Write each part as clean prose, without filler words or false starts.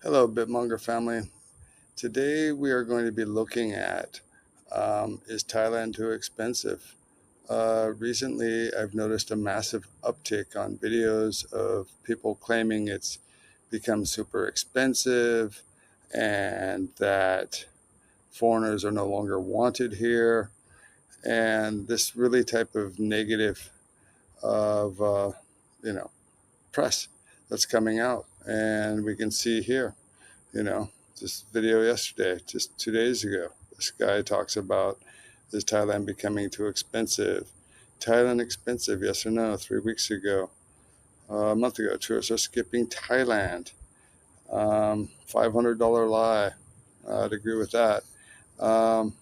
Hello, BitMonger family. Today we are going to be looking at is Thailand too expensive? Recently, I've noticed a massive uptick on videos of people claiming it's become super expensive and that foreigners are no longer wanted here. And this really type of negative of, you know, press that's coming out. And we can see here. you know, this video yesterday, just 2 days ago. This guy talks about is Thailand becoming too expensive? Thailand expensive, yes or no? 3 weeks ago, a month ago, tourists are skipping Thailand. $500 lie. I'd agree with that. Um,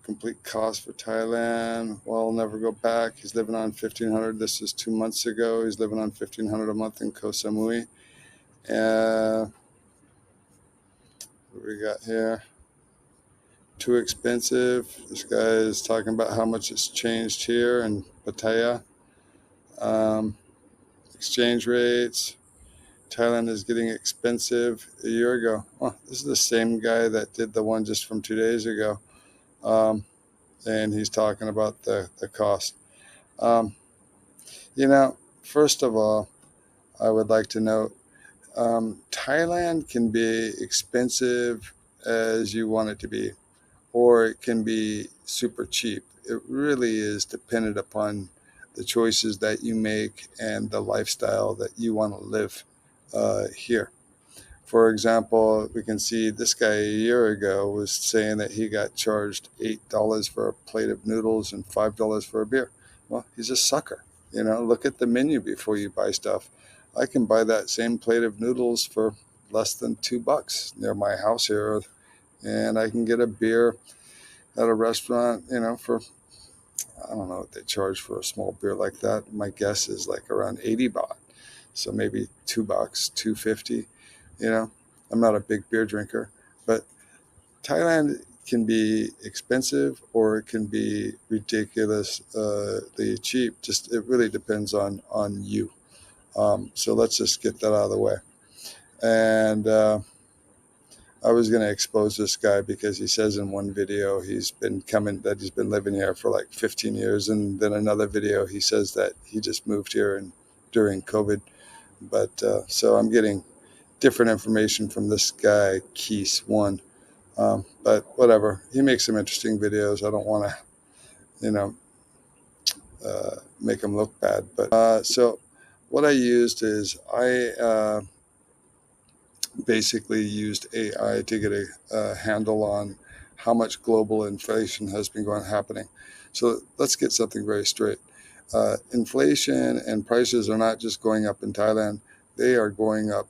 Complete cost for Thailand. Well, I'll never go back. He's living on 1,500. This is 2 months ago. He's living on 1,500 a month in Koh Samui. What we got here? Too expensive. This guy is talking about how much it's changed here in Pattaya. Um, Exchange rates. Thailand is getting expensive a year ago. Oh, this is the same guy that did the one just from 2 days ago. Um, and he's talking about the cost. Um, First of all, I would like to note Thailand can be expensive as you want it to be, or it can be super cheap. It really is dependent upon the choices that you make and the lifestyle that you want to live here. For example, we can see this guy a year ago was saying that he got charged $8 for a plate of noodles and $5 for a beer. Well, he's a sucker. Look at the menu before you buy stuff. I can buy that same plate of noodles for less than $2 near my house here, and I can get a beer at a restaurant, for I don't know what they charge for a small beer like that. My guess is like around 80 baht. So maybe $2, 250. You know, I'm not a big beer drinker, but Thailand can be expensive or it can be ridiculously cheap. Just it really depends on you. So let's just get that out of the way. And I was going to expose this guy because he says in one video he's been living here for like 15 years, and then another video he says that he just moved here and during COVID. But so I'm getting different information from this guy Keese one. But whatever, he makes some interesting videos. I don't want to, you know, make him look bad. But so what I used is I basically used AI to get a handle on how much global inflation has been happening. So let's get something very straight. Inflation and prices are not just going up in Thailand; they are going up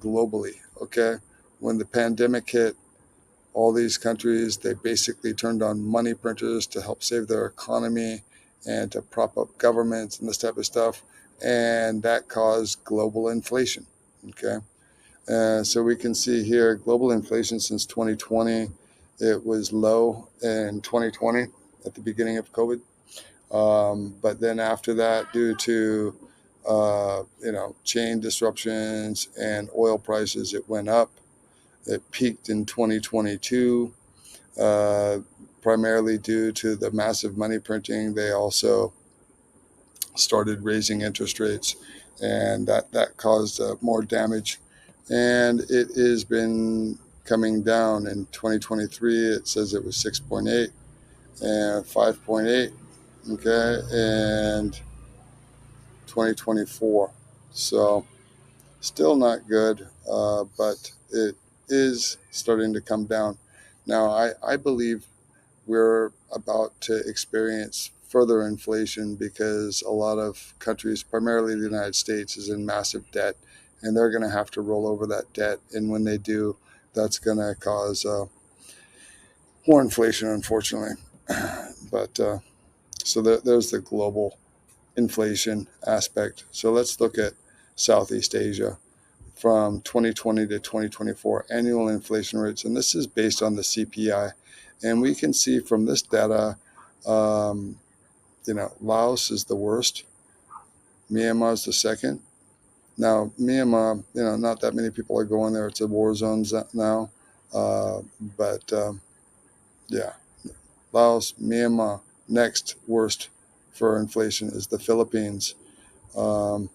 globally. Okay, when the pandemic hit, all these countries they basically turned on money printers to help save their economy and to prop up governments and this type of stuff, and that caused global inflation. Okay. So we can see here global inflation since 2020. It was low in 2020 at the beginning of COVID. But then after that, due to chain disruptions and oil prices, it went up. It peaked in 2022, primarily due to the massive money printing. They also started raising interest rates, and that caused more damage. And it has been coming down. In 2023, it says it was 6.8 and 5.8. Okay, and 2024. So still not good, but it is starting to come down. Now, I believe we're about to experience further inflation because a lot of countries, primarily the United States, is in massive debt, and they're going to have to roll over that debt. And when they do, that's going to cause more inflation, unfortunately. But so there's the global inflation aspect. So let's look at Southeast Asia from 2020 to 2024 annual inflation rates, and this is based on the CPI. And we can see from this data, Laos is the worst, Myanmar is the second, Now, Myanmar, not that many people are going there. It's a war zone now. But yeah, Laos, Myanmar. Next worst for inflation is the Philippines. Um,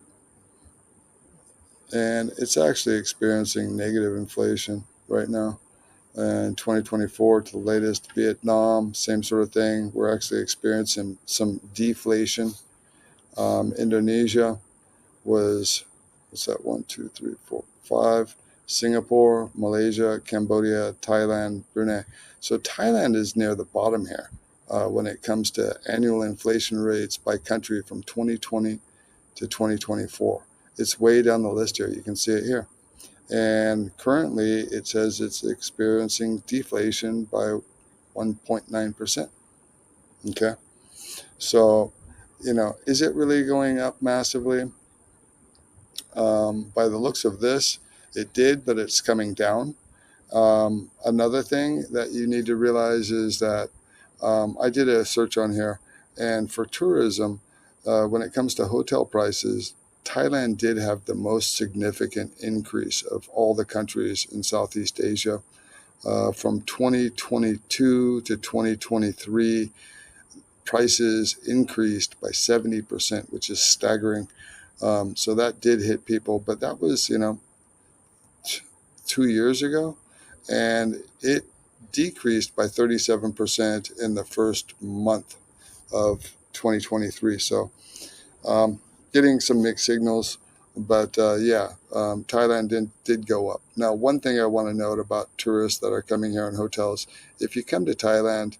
and it's actually experiencing negative inflation right now. And 2024 to the latest, Vietnam, same sort of thing. We're actually experiencing some deflation. Indonesia was, what's that, 1, 2, 3, 4, 5. Singapore, Malaysia, Cambodia, Thailand, Brunei. So Thailand is near the bottom here when it comes to annual inflation rates by country from 2020 to 2024. It's way down the list here. You can see it here. And currently it says it's experiencing deflation by 1.9%. Okay. So, is it really going up massively? By the looks of this, it did, but it's coming down. Another thing that you need to realize is that I did a search on here, and for tourism, when it comes to hotel prices, Thailand did have the most significant increase of all the countries in Southeast Asia. From 2022 to 2023, prices increased by 70%, which is staggering. So that did hit people, but that was, 2 years ago, and it decreased by 37% in the first month of 2023. So getting some mixed signals, but Thailand did go up. Now, one thing I want to note about tourists that are coming here in hotels, if you come to Thailand,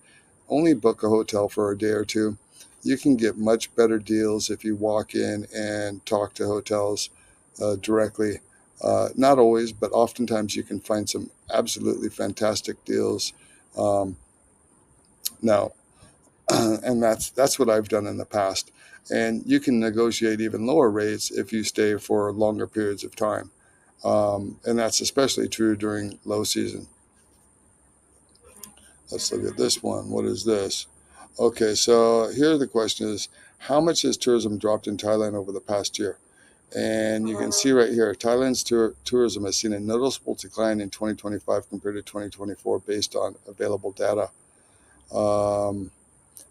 only book a hotel for a day or two. You can get much better deals if you walk in and talk to hotels directly. Not always, but oftentimes you can find some absolutely fantastic deals. Um, now, and that's what I've done in the past. And you can negotiate even lower rates if you stay for longer periods of time. And that's especially true during low season. Let's look at this one. What is this? Okay, so here the question is, how much has tourism dropped in Thailand over the past year? And you can see right here, Thailand's tourism has seen a noticeable decline in 2025 compared to 2024 based on available data. Um,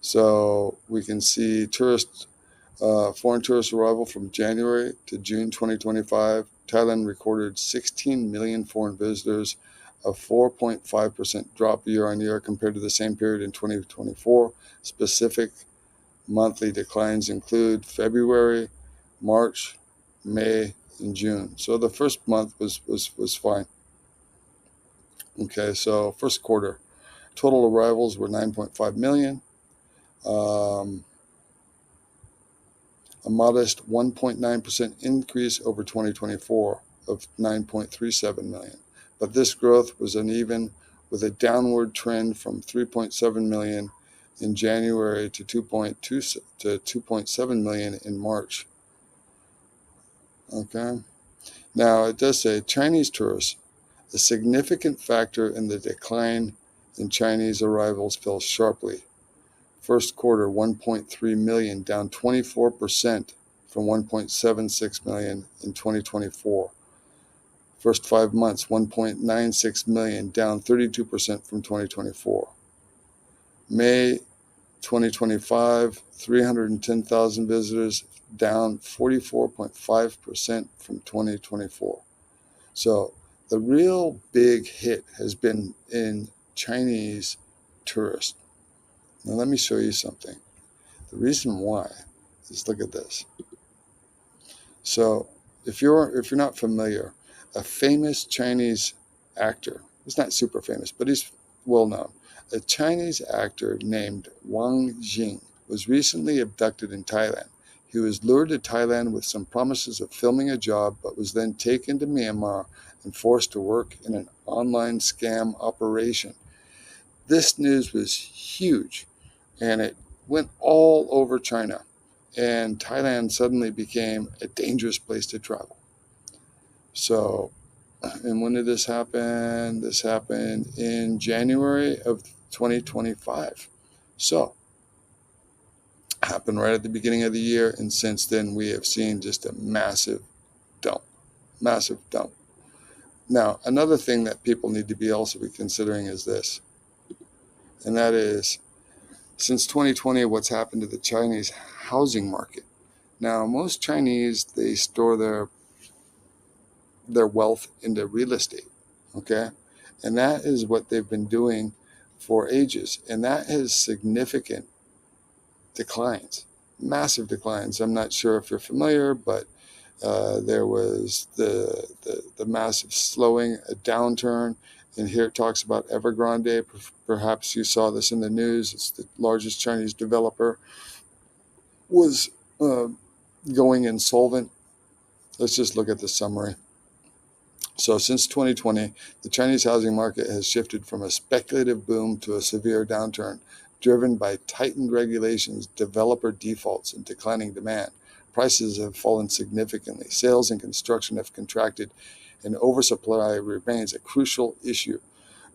so we can see foreign tourist arrival from January to June 2025. Thailand recorded 16 million foreign visitors, a 4.5% drop year on year compared to the same period in 2024. Specific monthly declines include February, March, May, and June. So the first month was fine. Okay, so first quarter, total arrivals were 9.5 million. A modest 1.9% increase over 2024 of 9.37 million. But this growth was uneven, with a downward trend from 3.7 million in January to 2.7 million in March. Okay. Now it does say Chinese tourists, a significant factor in the decline in Chinese arrivals, fell sharply. First quarter, 1.3 million, down 24% from 1.76 million in 2024. First 5 months, 1.96 million, down 32% from 2024. May 2025, 310,000 visitors, down 44.5% from 2024. So the real big hit has been in Chinese tourists. Now let me show you something. The reason why is, look at this. So if you're not familiar, a famous Chinese actor, he's not super famous, but he's well known. A Chinese actor named Wang Jing was recently abducted in Thailand. He was lured to Thailand with some promises of filming a job, but was then taken to Myanmar and forced to work in an online scam operation. This news was huge, and it went all over China, and Thailand suddenly became a dangerous place to travel. So, and when did this happen? This happened in January of 2025. So, happened right at the beginning of the year, and since then we have seen just a massive dump, massive dump. Now, another thing that people need to be also be considering is this, and that is, since 2020, what's happened to the Chinese housing market. Now, most Chinese, they store their wealth into real estate, okay? And that is what they've been doing for ages. And that has significant declines, massive declines. I'm not sure if you're familiar, but there was the massive slowing, a downturn. And here it talks about Evergrande. Perhaps you saw this in the news. It's the largest Chinese developer was going insolvent. Let's just look at the summary. So since 2020, the Chinese housing market has shifted from a speculative boom to a severe downturn, driven by tightened regulations, developer defaults, and declining demand. Prices have fallen significantly. Sales and construction have contracted, and oversupply remains a crucial issue.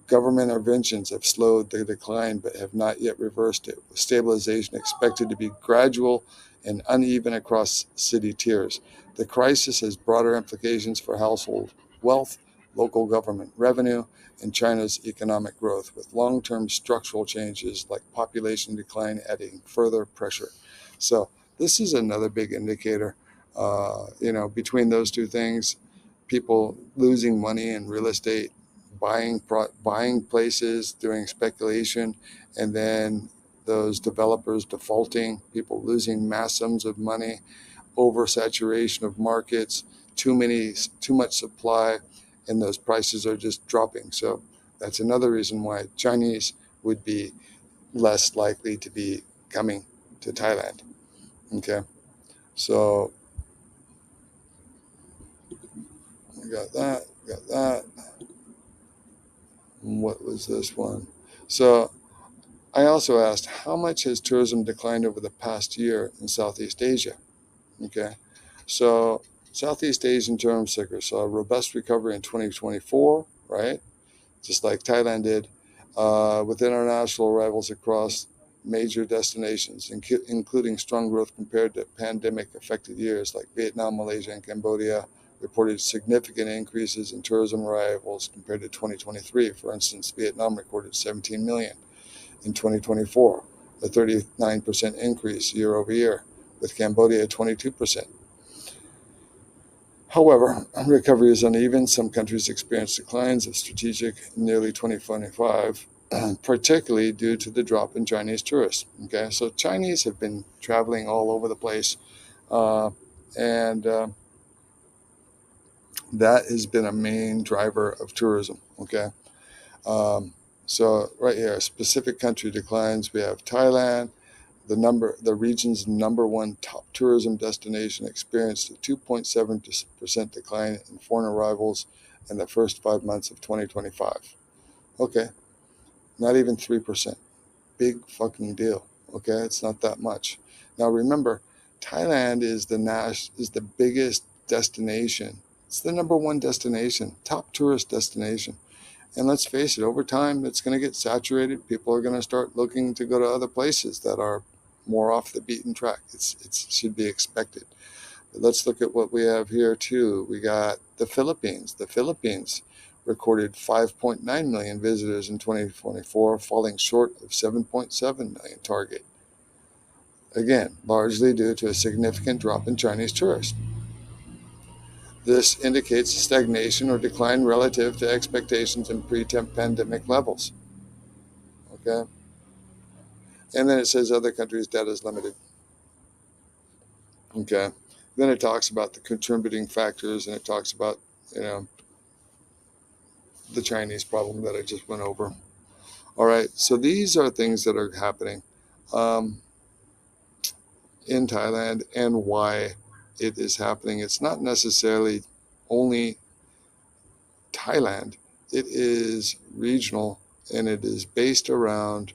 Government interventions have slowed the decline but have not yet reversed it, with stabilization expected to be gradual and uneven across city tiers. The crisis has broader implications for household wealth, local government revenue, and China's economic growth, with long-term structural changes like population decline adding further pressure. So this is another big indicator. Between those two things, people losing money in real estate, buying places, doing speculation, and then those developers defaulting, people losing mass sums of money, oversaturation of markets, too much supply, and those prices are just dropping. So that's another reason why Chinese would be less likely to be coming to Thailand. Okay, so we got that. What was this one? So I also asked, how much has tourism declined over the past year in Southeast Asia? Okay, so Southeast Asian tourism sector saw a robust recovery in 2024, right? Just like Thailand did, with international arrivals across major destinations, including strong growth compared to pandemic-affected years like Vietnam, Malaysia, and Cambodia. Reported significant increases in tourism arrivals compared to 2023. For instance, Vietnam recorded 17 million in 2024, a 39% increase year over year, with Cambodia 22%. However, recovery is uneven. Some countries experienced declines of strategic in nearly 2025, particularly due to the drop in Chinese tourists. Okay, so Chinese have been traveling all over the place, and that has been a main driver of tourism. Okay, so right here, specific country declines. We have Thailand. The region's number one top tourism destination experienced a 2.7% decline in foreign arrivals in the first 5 months of 2025. Okay, not even 3%. Big fucking deal. Okay, it's not that much. Now remember, Thailand is the biggest destination. It's the number one destination, top tourist destination. And let's face it, over time, it's going to get saturated. People are going to start looking to go to other places that are more off the beaten track. It should be expected. But let's look at what we have here too. We got the Philippines. The Philippines recorded 5.9 million visitors in 2024, falling short of 7.7 million target. Again, largely due to a significant drop in Chinese tourists. This indicates stagnation or decline relative to expectations in pre-pandemic levels. Okay, and then it says other countries' data is limited. Okay, then it talks about the contributing factors, and it talks about the Chinese problem that I just went over. All right, so these are things that are happening in Thailand and why it is happening. It's not necessarily only Thailand. It is regional, and it is based around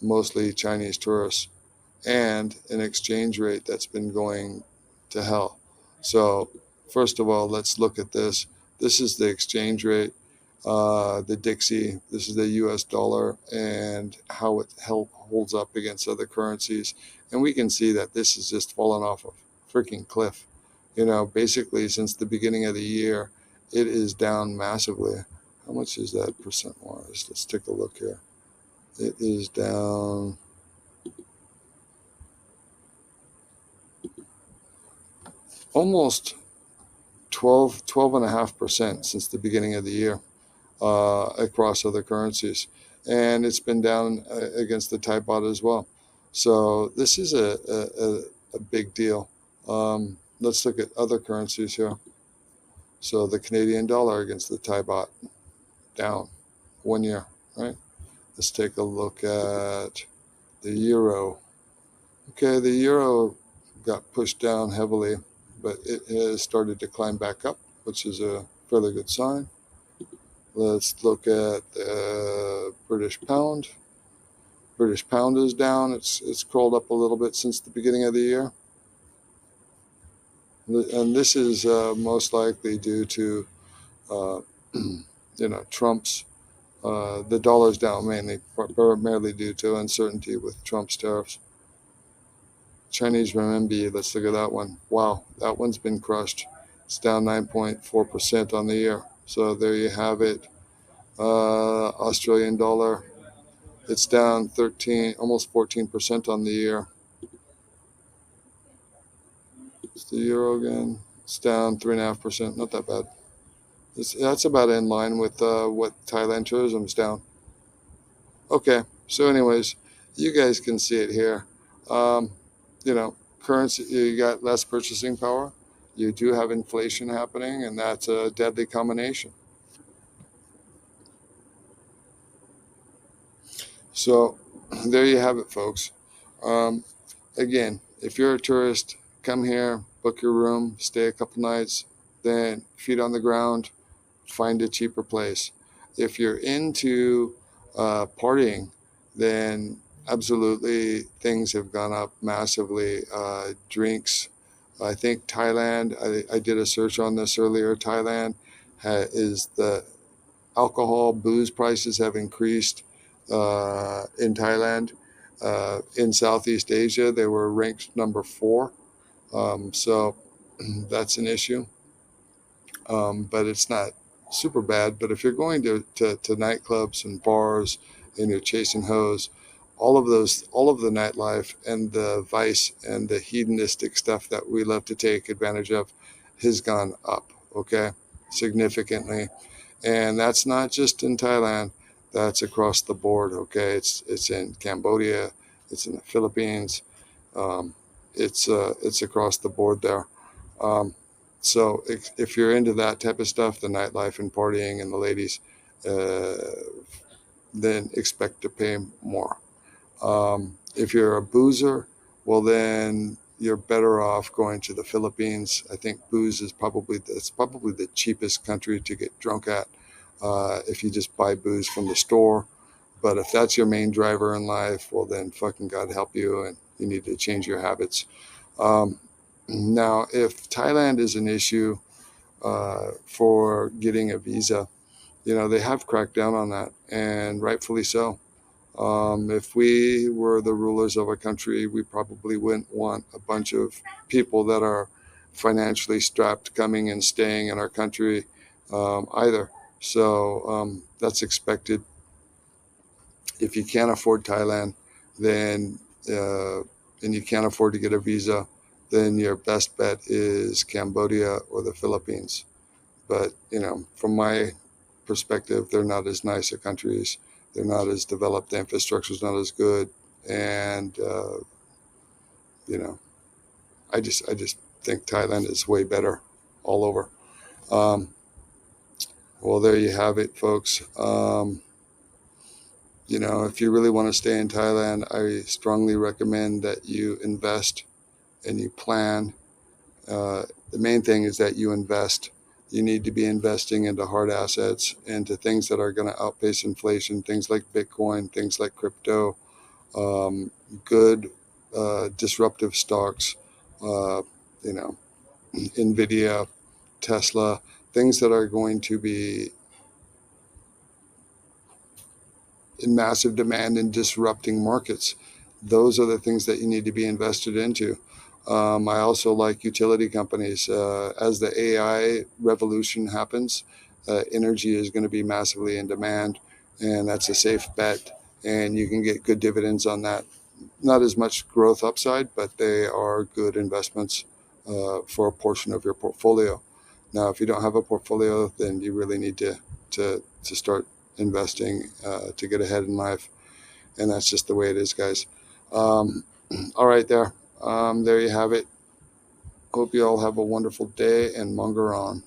mostly Chinese tourists and an exchange rate that's been going to hell. So first of all, let's look at this. This is the exchange rate, the Dixie. This is the US dollar and how it holds up against other currencies. And we can see that this has just fallen off a freaking cliff. Basically since the beginning of the year, it is down massively. How much is that percent wise? Let's take a look here. It is down almost 12.5% since the beginning of the year, across other currencies. And it's been down against the Thai baht as well. So this is a big deal. Let's look at other currencies here. So the Canadian dollar against the Thai baht, down 1 year, right? Let's take a look at the euro. Okay, the euro got pushed down heavily, but it has started to climb back up, which is a fairly good sign. Let's look at the British pound. British pound is down. It's crawled up a little bit since the beginning of the year. And this is most likely due to, uh, Trump's, the dollar's down mainly, primarily due to uncertainty with Trump's tariffs. Chinese renminbi, let's look at that one. Wow, that one's been crushed. It's down 9.4% on the year. So there you have it. Australian dollar, it's down 13, almost 14% on the year. It's the euro again. It's down 3.5%. Not that bad. That's about in line with what Thailand tourism's down. Okay. So, anyways, you guys can see it here. Um, Currency, you got less purchasing power. You do have inflation happening, and that's a deadly combination. So, there you have it, folks. Um, Again, if you're a tourist, come here, book your room, stay a couple nights, then feet on the ground, find a cheaper place. If you're into partying, then absolutely things have gone up massively. Drinks, I think Thailand, I did a search on this earlier. Thailand is the alcohol, booze prices have increased in Thailand. In Southeast Asia, they were ranked number 4. So that's an issue, but it's not super bad. But if you're going to nightclubs and bars and you're chasing hoes, all of the nightlife and the vice and the hedonistic stuff that we love to take advantage of has gone up, okay, significantly. And that's not just in Thailand. That's across the board. Okay, it's in Cambodia, it's in the Philippines, um, it's across the board there. Um, so if you're into that type of stuff, the nightlife and partying and the ladies, uh, then expect to pay more. If you're a boozer, well then you're better off going to the Philippines. I think booze is probably the cheapest country to get drunk at, if you just buy booze from the store. But if that's your main driver in life, well then fucking God help you, and you need to change your habits. Um, Now, if Thailand is an issue for getting a visa, they have cracked down on that, and rightfully so. If we were the rulers of a country, we probably wouldn't want a bunch of people that are financially strapped coming and staying in our country, either. So that's expected. If you can't afford Thailand, then uh, and you can't afford to get a visa, then your best bet is Cambodia or the Philippines. But from my perspective, they're not as nice a countries. They're not as developed. The infrastructure is not as good, and you know, I just think Thailand is way better all over. Um, well, there you have it, folks. If you really want to stay in Thailand, I strongly recommend that you invest and you plan. The main thing is that you invest. You need to be investing into hard assets, into things that are going to outpace inflation, things like Bitcoin, things like crypto, um, good disruptive stocks, uh, you know, Nvidia, Tesla, things that are going to be in massive demand and disrupting markets. those are the things that you need to be invested into. I also like utility companies. As the AI revolution happens, energy is going to be massively in demand, and that's a safe bet. And you can get good dividends on that. Not as much growth upside, but they are good investments for a portion of your portfolio. Now, if you don't have a portfolio, then you really need to start investing to get ahead in life. And that's just the way it is, guys. Um, all right, there you have it. Hope you all have a wonderful day, and monger on.